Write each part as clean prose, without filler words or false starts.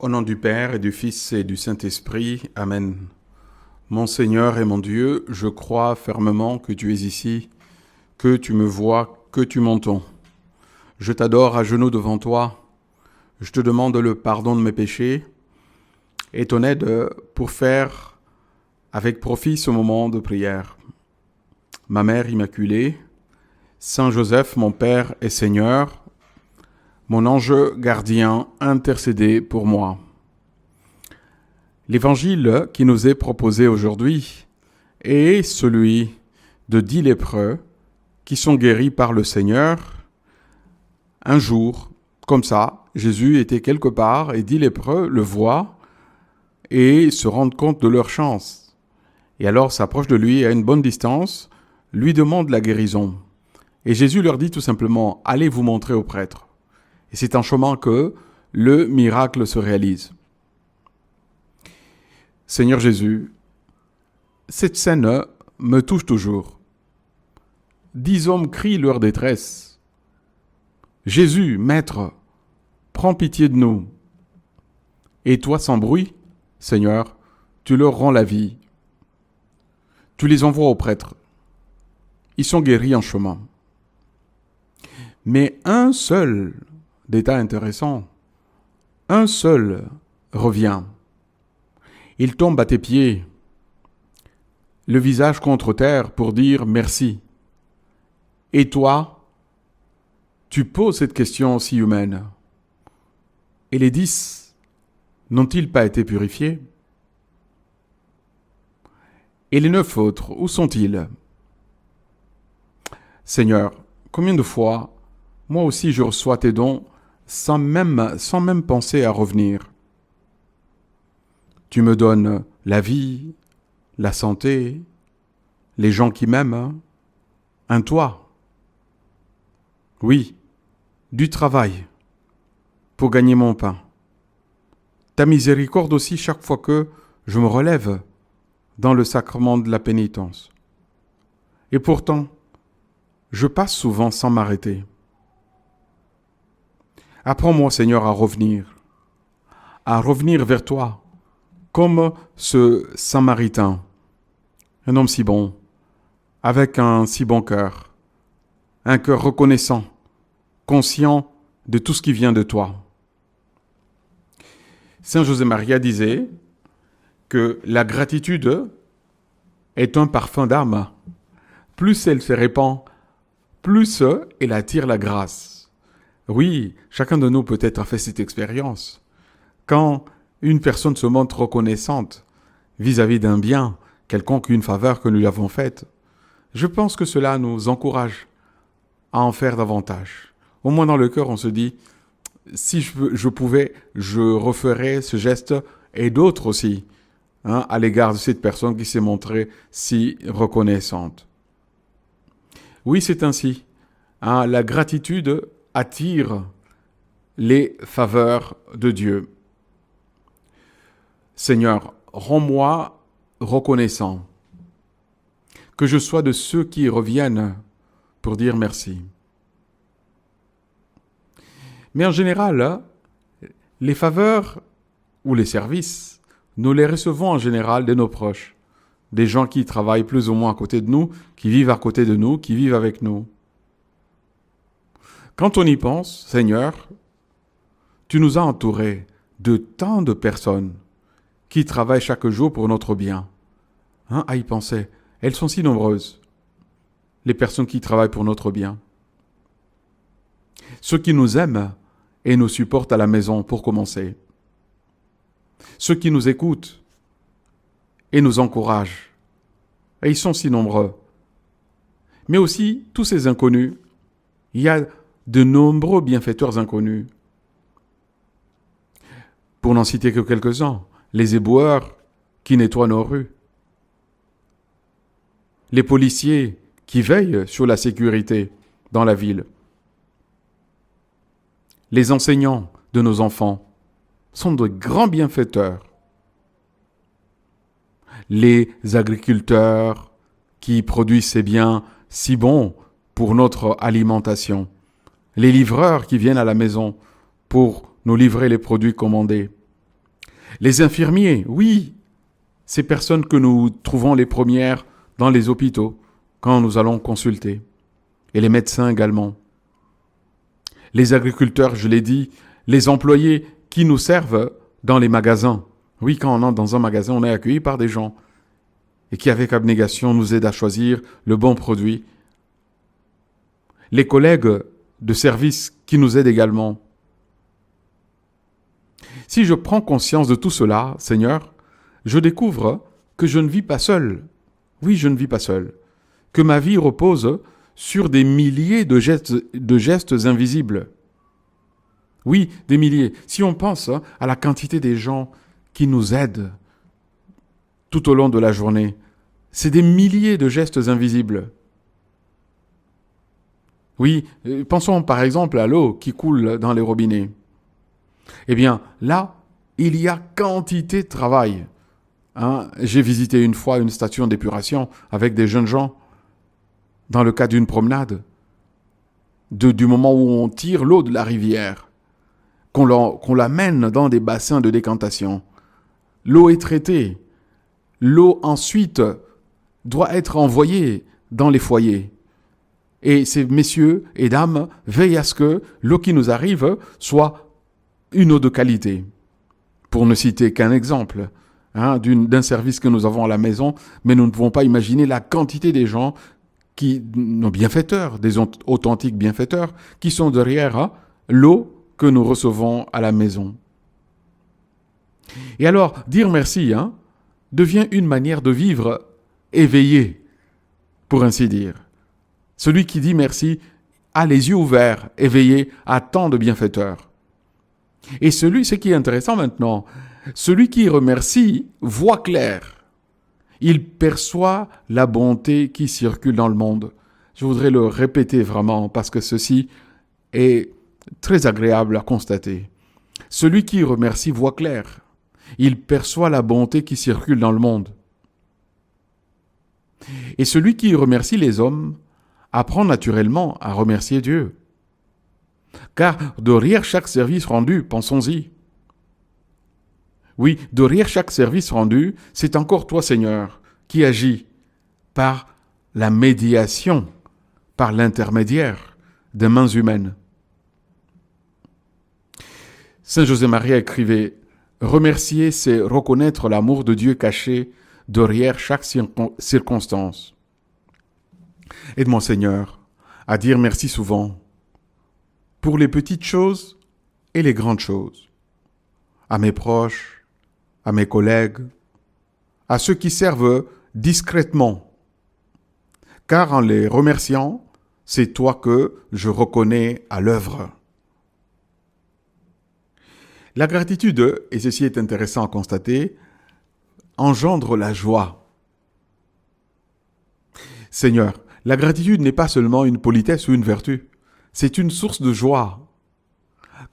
Au nom du Père et du Fils et du Saint-Esprit, Amen. Mon Seigneur et mon Dieu, je crois fermement que tu es ici, que tu me vois, que tu m'entends. Je t'adore à genoux devant toi. Je te demande le pardon de mes péchés et ton aide pour faire avec profit ce moment de prière. Ma Mère Immaculée, Saint Joseph, mon Père et Seigneur, mon ange gardien, intercédez pour moi. L'évangile qui nous est proposé aujourd'hui est celui de 10 lépreux qui sont guéris par le Seigneur. Un jour, comme ça, Jésus était quelque part et 10 lépreux le voient et se rendent compte de leur chance. Et alors s'approchent de lui à une bonne distance, lui demandent la guérison. Et Jésus leur dit tout simplement « Allez vous montrer au prêtre ». Et c'est en chemin que le miracle se réalise. Seigneur Jésus, cette scène me touche toujours. 10 hommes crient leur détresse. Jésus, Maître, prends pitié de nous. Et toi, sans bruit, Seigneur, tu leur rends la vie. Tu les envoies au prêtre. Ils sont guéris en chemin. Mais un seul, détail intéressant, un seul revient. Il tombe à tes pieds, le visage contre terre pour dire merci. Et toi, tu poses cette question si humaine. Et les 10 n'ont-ils pas été purifiés? Et les 9 autres, où sont-ils? Seigneur, combien de fois, moi aussi je reçois tes dons sans même penser à revenir. Tu me donnes la vie, la santé, les gens qui m'aiment, un toit. Oui, du travail pour gagner mon pain. Ta miséricorde aussi chaque fois que je me relève dans le sacrement de la pénitence. Et pourtant, je passe souvent sans m'arrêter. Apprends-moi, Seigneur, à revenir vers toi, comme ce Samaritain, un homme si bon, avec un si bon cœur, un cœur reconnaissant, conscient de tout ce qui vient de toi. Saint José Maria disait que la gratitude est un parfum d'âme. Plus elle se répand, plus elle attire la grâce. Oui, chacun de nous peut-être a fait cette expérience. Quand une personne se montre reconnaissante vis-à-vis d'un bien, quelconque, une faveur que nous lui avons faite, je pense que cela nous encourage à en faire davantage. Au moins dans le cœur, on se dit, si je pouvais, je referais ce geste et d'autres aussi, à l'égard de cette personne qui s'est montrée si reconnaissante. Oui, c'est ainsi. La gratitude attire les faveurs de Dieu. Seigneur, rends-moi reconnaissant, que je sois de ceux qui reviennent pour dire merci. Mais en général, les faveurs ou les services, nous les recevons en général de nos proches, des gens qui travaillent plus ou moins à côté de nous, qui vivent à côté de nous, qui vivent avec nous. Quand on y pense, Seigneur, tu nous as entourés de tant de personnes qui travaillent chaque jour pour notre bien. À y penser, elles sont si nombreuses, les personnes qui travaillent pour notre bien. Ceux qui nous aiment et nous supportent à la maison pour commencer. Ceux qui nous écoutent et nous encouragent. Et ils sont si nombreux. Mais aussi, tous ces inconnus, il y a de nombreux bienfaiteurs inconnus. Pour n'en citer que quelques-uns, les éboueurs qui nettoient nos rues, les policiers qui veillent sur la sécurité dans la ville, les enseignants de nos enfants sont de grands bienfaiteurs. Les agriculteurs qui produisent ces biens si bons pour notre alimentation, les livreurs qui viennent à la maison pour nous livrer les produits commandés, Les infirmiers, oui, ces personnes que nous trouvons les premières dans les hôpitaux quand nous allons consulter. Et les médecins également. Les agriculteurs, je l'ai dit, les employés qui nous servent dans les magasins. Oui, quand on entre dans un magasin, on est accueilli par des gens et qui, avec abnégation, nous aident à choisir le bon produit. Les collègues de service qui nous aident également. Si je prends conscience de tout cela, Seigneur, je découvre que je ne vis pas seul. Oui, je ne vis pas seul. Que ma vie repose sur des milliers de gestes invisibles. Oui, des milliers. Si on pense à la quantité des gens qui nous aident tout au long de la journée, c'est des milliers de gestes invisibles. Oui, pensons par exemple à l'eau qui coule dans les robinets. Eh bien, là, il y a quantité de travail. J'ai visité une fois une station d'épuration avec des jeunes gens dans le cadre d'une promenade. Du moment où on tire l'eau de la rivière, qu'on l'amène dans des bassins de décantation. L'eau est traitée. L'eau ensuite doit être envoyée dans les foyers. Et ces messieurs et dames veillent à ce que l'eau qui nous arrive soit une eau de qualité. Pour ne citer qu'un exemple d'un service que nous avons à la maison, mais nous ne pouvons pas imaginer la quantité des gens nos bienfaiteurs, des authentiques bienfaiteurs, qui sont derrière l'eau que nous recevons à la maison. Et alors, dire merci devient une manière de vivre éveillée, pour ainsi dire. Celui qui dit merci a les yeux ouverts, éveillé à tant de bienfaiteurs. Et ce qui est intéressant maintenant, celui qui remercie voit clair. Il perçoit la bonté qui circule dans le monde. Je voudrais le répéter vraiment parce que ceci est très agréable à constater. Celui qui remercie voit clair. Il perçoit la bonté qui circule dans le monde. Et celui qui remercie les hommes apprend naturellement à remercier Dieu. Car derrière chaque service rendu, pensons-y. Oui, derrière chaque service rendu, c'est encore toi, Seigneur, qui agis par la médiation, par l'intermédiaire des mains humaines. Saint José-Marie écrivait « Remercier, c'est reconnaître l'amour de Dieu caché derrière chaque circonstance. » Aide-moi, Seigneur, à dire merci souvent pour les petites choses et les grandes choses, à mes proches, à mes collègues, à ceux qui servent discrètement. Car en les remerciant, c'est toi que je reconnais à l'œuvre. La gratitude, et ceci est intéressant à constater, engendre la joie. Seigneur, la gratitude n'est pas seulement une politesse ou une vertu, c'est une source de joie.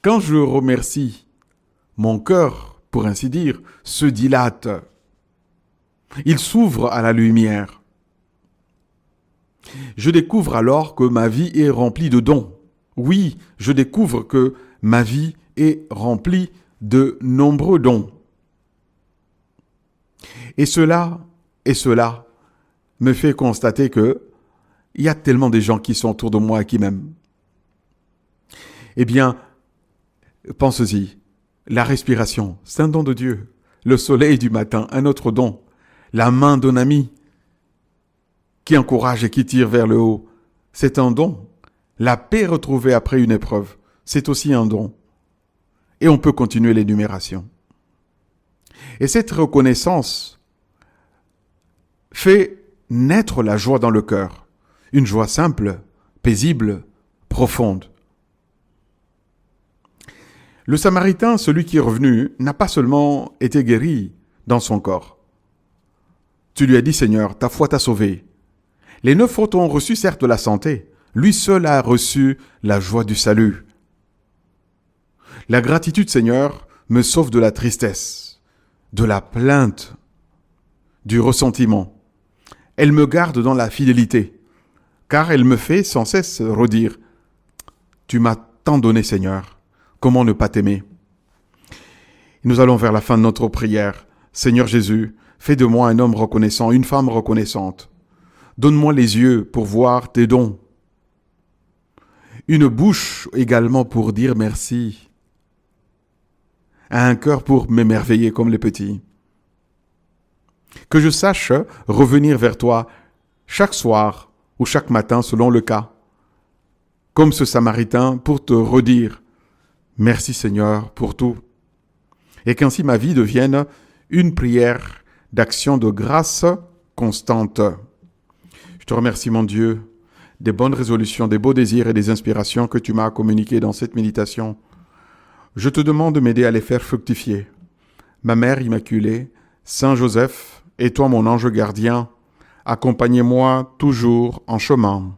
Quand je remercie, mon cœur, pour ainsi dire, se dilate. Il s'ouvre à la lumière. Je découvre alors que ma vie est remplie de dons. Oui, je découvre que ma vie est remplie de nombreux dons. Et cela me fait constater que il y a tellement de gens qui sont autour de moi et qui m'aiment. Eh bien, pense-y, la respiration, c'est un don de Dieu. Le soleil du matin, un autre don. La main d'un ami qui encourage et qui tire vers le haut, c'est un don. La paix retrouvée après une épreuve, c'est aussi un don. Et on peut continuer l'énumération. Et cette reconnaissance fait naître la joie dans le cœur. Une joie simple, paisible, profonde. Le Samaritain, celui qui est revenu, n'a pas seulement été guéri dans son corps. Tu lui as dit, Seigneur, ta foi t'a sauvé. Les 9 autres ont reçu certes la santé. Lui seul a reçu la joie du salut. La gratitude, Seigneur, me sauve de la tristesse, de la plainte, du ressentiment. Elle me garde dans la fidélité, car elle me fait sans cesse redire « Tu m'as tant donné, Seigneur, comment ne pas t'aimer ?» Et nous allons vers la fin de notre prière. Seigneur Jésus, fais de moi un homme reconnaissant, une femme reconnaissante. Donne-moi les yeux pour voir tes dons. Une bouche également pour dire merci. Un cœur pour m'émerveiller comme les petits. Que je sache revenir vers toi chaque soir ou chaque matin selon le cas, comme ce Samaritain pour te redire merci Seigneur pour tout. Et qu'ainsi ma vie devienne une prière d'action de grâce constante. Je te remercie mon Dieu des bonnes résolutions, des beaux désirs et des inspirations que tu m'as communiquées dans cette méditation. Je te demande de m'aider à les faire fructifier. Ma Mère Immaculée, Saint Joseph, et toi mon ange gardien, accompagnez-moi toujours en chemin.